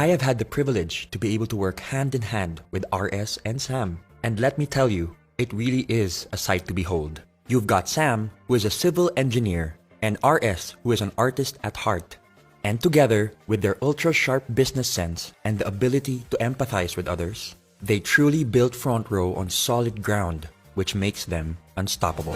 I have had the privilege to be able to work hand in hand with RS and Sam. And let me tell you, it really is a sight to behold. You've got Sam, who is a civil engineer, and RS, who is an artist at heart. And together, with their ultra-sharp business sense and the ability to empathize with others, they truly built FRONTROW on solid ground, which makes them unstoppable.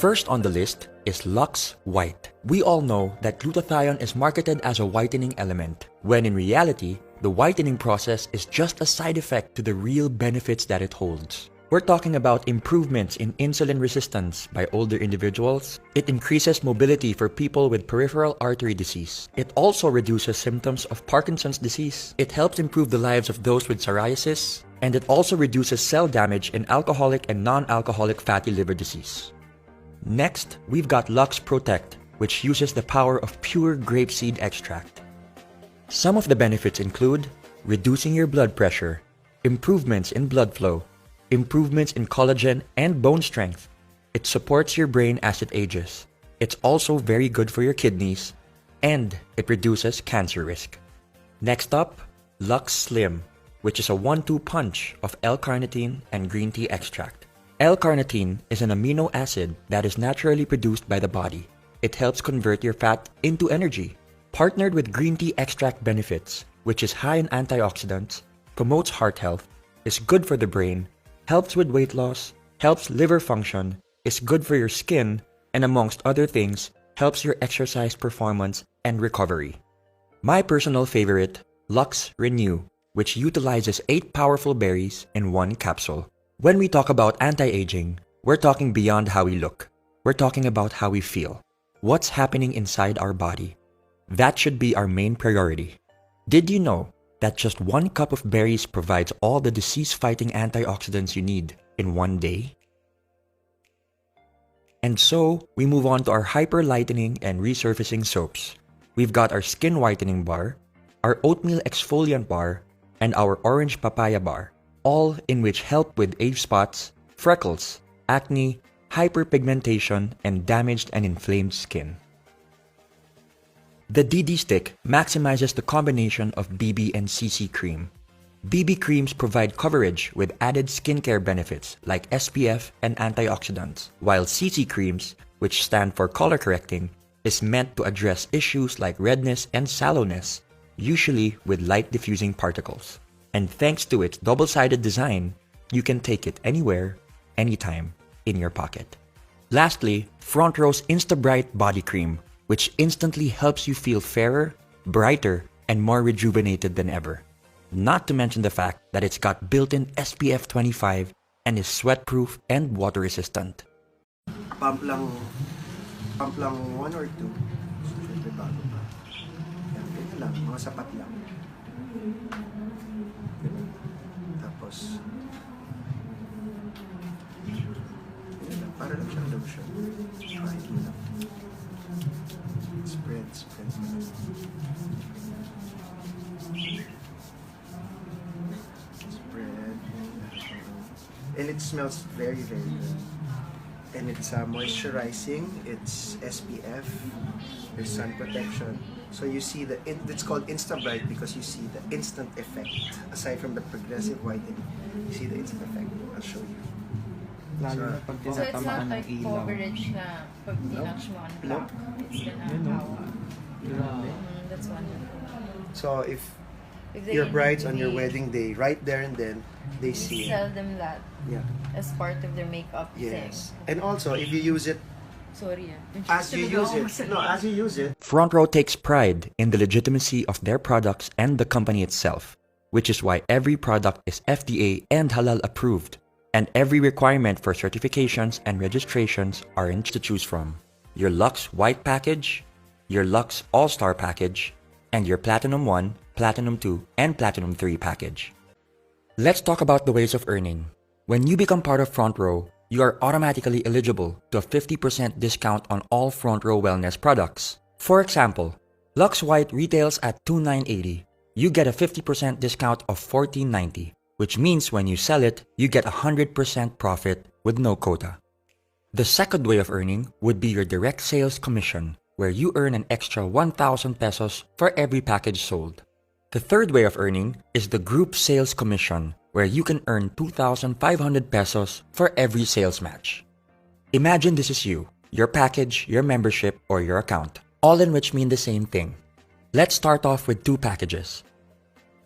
First on the list is Lux White. We all know that glutathione is marketed as a whitening element, when in reality, the whitening process is just a side effect to the real benefits that it holds. We're talking about improvements in insulin resistance by older individuals. It increases mobility for people with peripheral artery disease. It also reduces symptoms of Parkinson's disease. It helps improve the lives of those with psoriasis. And it also reduces cell damage in alcoholic and non-alcoholic fatty liver disease. Next, we've got Lux Protect, which uses the power of pure grapeseed extract. Some of the benefits include reducing your blood pressure, improvements in blood flow, improvements in collagen and bone strength. It supports your brain as it ages. It's also very good for your kidneys, and it reduces cancer risk. Next up, Lux Slim, which is a 1-2 punch of L-carnitine and green tea extract. L-carnitine is an amino acid that is naturally produced by the body. It helps convert your fat into energy. Partnered with green tea extract benefits, which is high in antioxidants, promotes heart health, is good for the brain, helps with weight loss, helps liver function, is good for your skin, and amongst other things, helps your exercise performance and recovery. My personal favorite, Lux Renew, which utilizes 8 powerful berries in 1 capsule. When we talk about anti-aging, we're talking beyond how we look. We're talking about how we feel. What's happening inside our body? That should be our main priority. Did you know that just 1 cup of berries provides all the disease-fighting antioxidants you need in 1 day? And so, we move on to our hyper-lightening and resurfacing soaps. We've got our skin whitening bar, our oatmeal exfoliant bar, and our orange papaya bar, all in which help with age spots, freckles, acne, hyperpigmentation, and damaged and inflamed skin. The DD Stick maximizes the combination of BB and CC cream. BB creams provide coverage with added skincare benefits like SPF and antioxidants, while CC creams, which stand for color correcting, is meant to address issues like redness and sallowness, usually with light diffusing particles. And thanks to its double-sided design, you can take it anywhere, anytime, in your pocket. Lastly, FRONTROW's Insta-Bright Body Cream, which instantly helps you feel fairer, brighter, and more rejuvenated than ever. Not to mention the fact that it's got built-in SPF 25 and is sweat-proof and water-resistant. Pump lang 1 or 2. Siyempre bago pa. Yan, ganyan lang, mga sapat lang. Tapos, ganyan lang, para lang siyang lotion. Try mo lang. Spread mo lang. Spread. And it smells very, very good. And it's moisturizing, it's SPF, there's sun protection. So you see it's called Insta Bright because you see the instant effect. Aside from the progressive whitening, you see the instant effect. I'll show you. Lalo na pag So it's not tinatamaan ng like ilaw. coverage na pag tinouch mo on black, it's gonna hawa. That's wonderful. So if If your brides on your wedding day, right there and then, they see sell it. them that Yeah. as part of their makeup Yes. thing. And also, if you use it, Sorry as you use it, FRONTROW takes pride in the legitimacy of their products and the company itself, which is why every product is FDA and halal approved, and every requirement for certifications and registrations are to choose from. Your Lux White package, your Lux All-Star package, and your Platinum 1, Platinum 2, and Platinum 3 package. Let's talk about the ways of earning. When you become part of FRONTROW, you are automatically eligible to a 50% discount on all front row wellness products. For example, Lux White retails at $2,980. You get a 50% discount of $1,490, which means when you sell it, you get 100% profit with no quota. The second way of earning would be your direct sales commission, where you earn an extra 1,000 pesos for every package sold. The third way of earning is the group sales commission, where you can earn 2,500 pesos for every sales match. Imagine this is you, your package, your membership, or your account, all in which mean the same thing. Let's start off with 2 packages.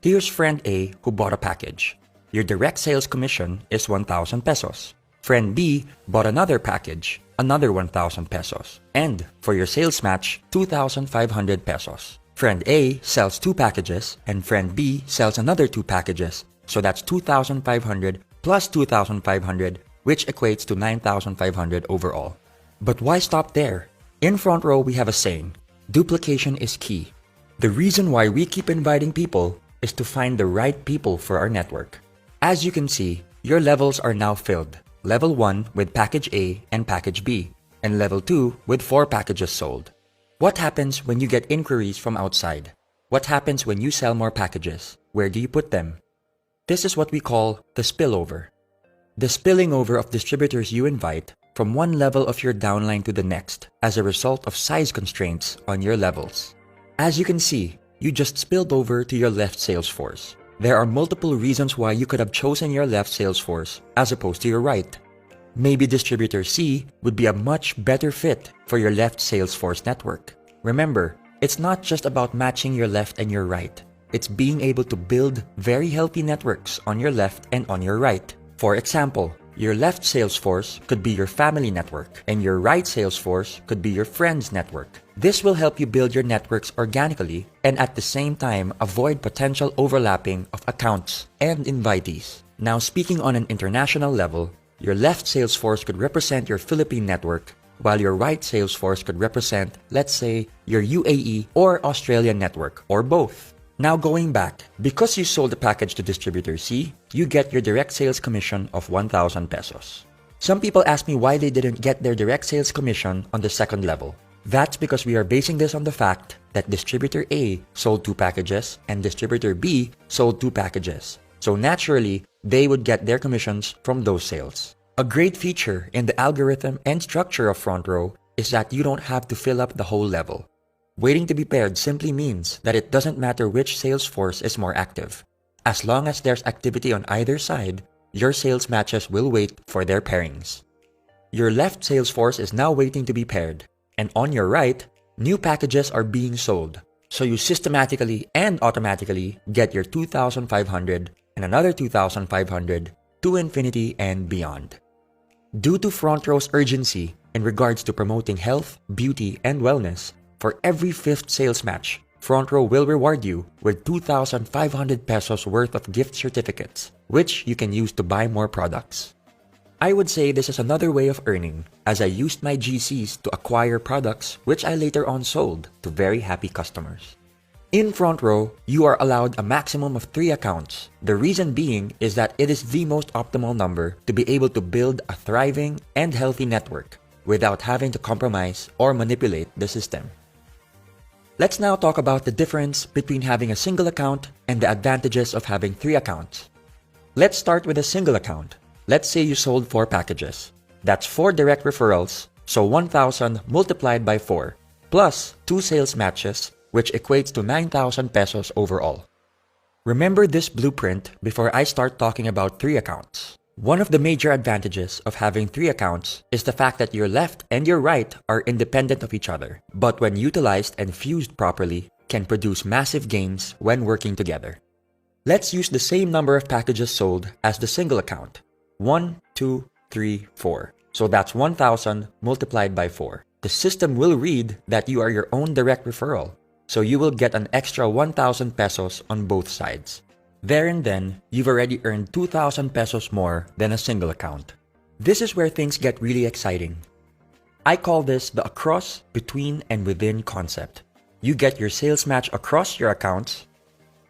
Here's friend A who bought a package. Your direct sales commission is 1,000 pesos. Friend B bought another package, another 1,000 pesos. And for your sales match, 2,500 pesos. Friend A sells 2 packages and friend B sells another 2 packages. So that's 2,500 plus 2,500, which equates to 9,500 overall. But why stop there? In Front Row, we have a saying, duplication is key. The reason why we keep inviting people is to find the right people for our network. As you can see, your levels are now filled. Level 1 with package A and package B, and level 2 with 4 packages sold. What happens when you get inquiries from outside? What happens when you sell more packages? Where do you put them? This is what we call the spillover. The spilling over of distributors you invite from one level of your downline to the next as a result of size constraints on your levels. As you can see, you just spilled over to your left sales force. There are multiple reasons why you could have chosen your left sales force as opposed to your right. Maybe distributor C would be a much better fit for your left sales force network. Remember, it's not just about matching your left and your right. It's being able to build very healthy networks on your left and on your right. For example, your left sales force could be your family network, and your right sales force could be your friends network. This will help you build your networks organically and at the same time avoid potential overlapping of accounts and invitees. Now, speaking on an international level, your left sales force could represent your Philippine network, while your right sales force could represent, let's say, your UAE or Australian network, or both. Now going back, because you sold the package to distributor C, you get your direct sales commission of 1,000 pesos. Some people ask me why they didn't get their direct sales commission on the second level. That's because we are basing this on the fact that distributor A sold 2 packages and distributor B sold 2 packages. So naturally, they would get their commissions from those sales. A great feature in the algorithm and structure of Front Row is that you don't have to fill up the whole level. Waiting to be paired simply means that it doesn't matter which sales force is more active. As long as there's activity on either side, your sales matches will wait for their pairings. Your left sales force is now waiting to be paired, and on your right, new packages are being sold. So you systematically and automatically get your 2,500 and another 2,500 to infinity and beyond. Due to Front Row's urgency in regards to promoting health, beauty, and wellness, for every 5th sales match, Front Row will reward you with 2,500 pesos worth of gift certificates, which you can use to buy more products. I would say this is another way of earning, as I used my GCs to acquire products which I later on sold to very happy customers. In Front Row, you are allowed a maximum of 3 accounts. The reason being is that it is the most optimal number to be able to build a thriving and healthy network without having to compromise or manipulate the system. Let's now talk about the difference between having a single account and the advantages of having 3 accounts. Let's start with a single account. Let's say you sold 4 packages. That's 4 direct referrals, so 1,000 multiplied by 4, plus 2 sales matches, which equates to 9,000 pesos overall. Remember this blueprint before I start talking about 3 accounts. One of the major advantages of having 3 accounts is the fact that your left and your right are independent of each other, but when utilized and fused properly, can produce massive gains when working together. Let's use the same number of packages sold as the single account. 1, 2, 3, 4. So that's 1,000 multiplied by 4. The system will read that you are your own direct referral, so you will get an extra 1,000 pesos on both sides. There and then, you've already earned 2,000 pesos more than a single account. This is where things get really exciting. I call this the across, between, and within concept. You get your sales match across your accounts,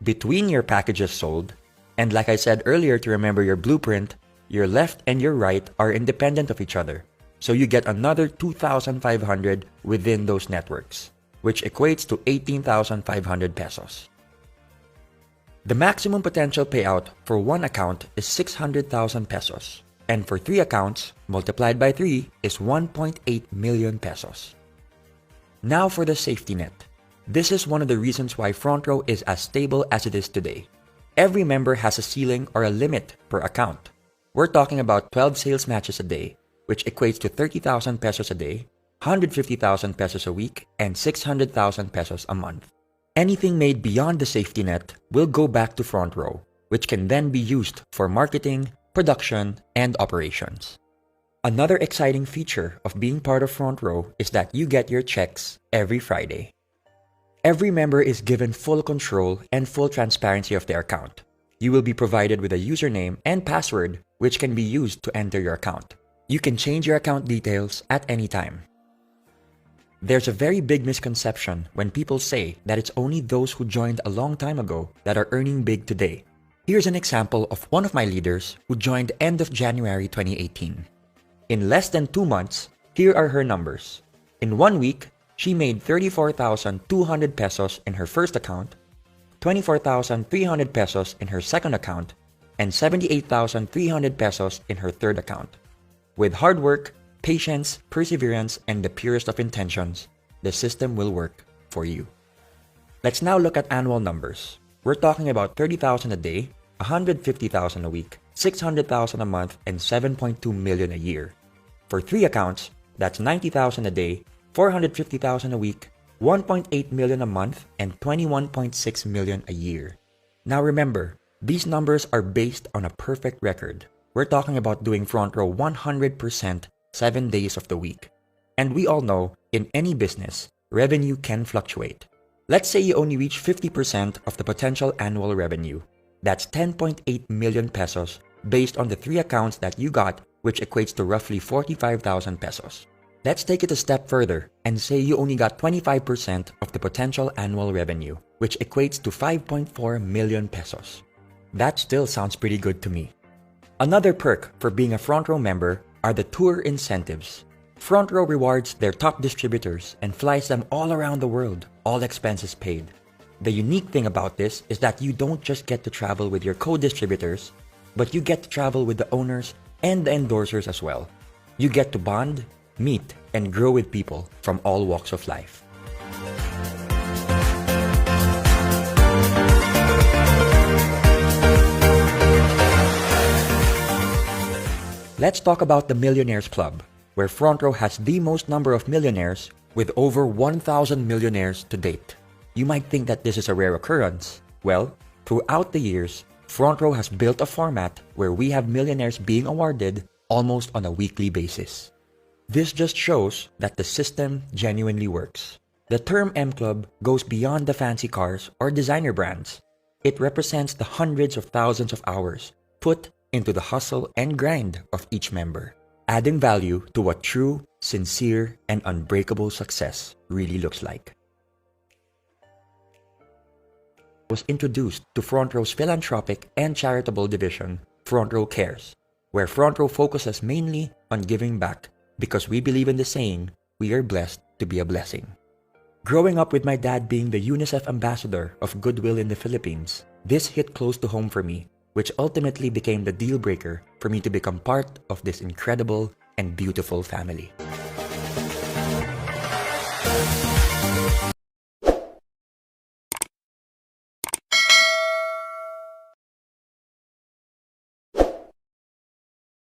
between your packages sold, and like I said earlier to remember your blueprint, your left and your right are independent of each other. So you get another 2,500 within those networks, which equates to 18,500 pesos. The maximum potential payout for one account is 600,000 pesos, and for 3 accounts, multiplied by 3 is 1.8 million pesos. Now for the safety net. This is one of the reasons why FRONTROW is as stable as it is today. Every member has a ceiling or a limit per account. We're talking about 12 sales matches a day, which equates to 30,000 pesos a day, 150,000 pesos a week, and 600,000 pesos a month. Anything made beyond the safety net will go back to FRONTROW, which can then be used for marketing, production, and operations. Another exciting feature of being part of FRONTROW is that you get your checks every Friday. Every member is given full control and full transparency of their account. You will be provided with a username and password which can be used to enter your account. You can change your account details at any time. There's a very big misconception when people say that it's only those who joined a long time ago that are earning big today. Here's an example of one of my leaders who joined end of January 2018. In less than 2 months, here are her numbers. In 1 week, she made 34,200 pesos in her first account, 24,300 pesos in her second account, and 78,300 pesos in her third account. With hard work, patience, perseverance, and the purest of intentions, the system will work for you. Let's now look at annual numbers. We're talking about 30,000 a day, 150,000 a week, 600,000 a month, and 7.2 million a year. For 3 accounts, that's 90,000 a day, 450,000 a week, 1.8 million a month, and 21.6 million a year. Now remember, these numbers are based on a perfect record. We're talking about doing FRONTROW 100% 7 days of the week. And we all know, in any business, revenue can fluctuate. Let's say you only reach 50% of the potential annual revenue. That's 10.8 million pesos based on the 3 accounts that you got, which equates to roughly 45,000 pesos. Let's take it a step further and say you only got 25% of the potential annual revenue, which equates to 5.4 million pesos. That still sounds pretty good to me. Another perk for being a FRONTROW member are the tour incentives. FRONTROW rewards their top distributors and flies them all around the world, all expenses paid. The unique thing about this is that you don't just get to travel with your co-distributors, but you get to travel with the owners and the endorsers as well. You get to bond, meet, and grow with people from all walks of life. Let's talk about the Millionaires Club, where FRONTROW has the most number of millionaires with over 1,000 millionaires to date. You might think that this is a rare occurrence. Well, throughout the years, FRONTROW has built a format where we have millionaires being awarded almost on a weekly basis. This just shows that the system genuinely works. The term M Club goes beyond the fancy cars or designer brands. It represents the hundreds of thousands of hours put into the hustle and grind of each member, adding value to what true, sincere, and unbreakable success really looks like. Was introduced to FRONTROW's philanthropic and charitable division, FRONTROW Cares, where FRONTROW focuses mainly on giving back because we believe in the saying, we are blessed to be a blessing. Growing up with my dad being the UNICEF ambassador of Goodwill in the Philippines, this hit close to home for me, which ultimately became the deal breaker for me to become part of this incredible and beautiful family.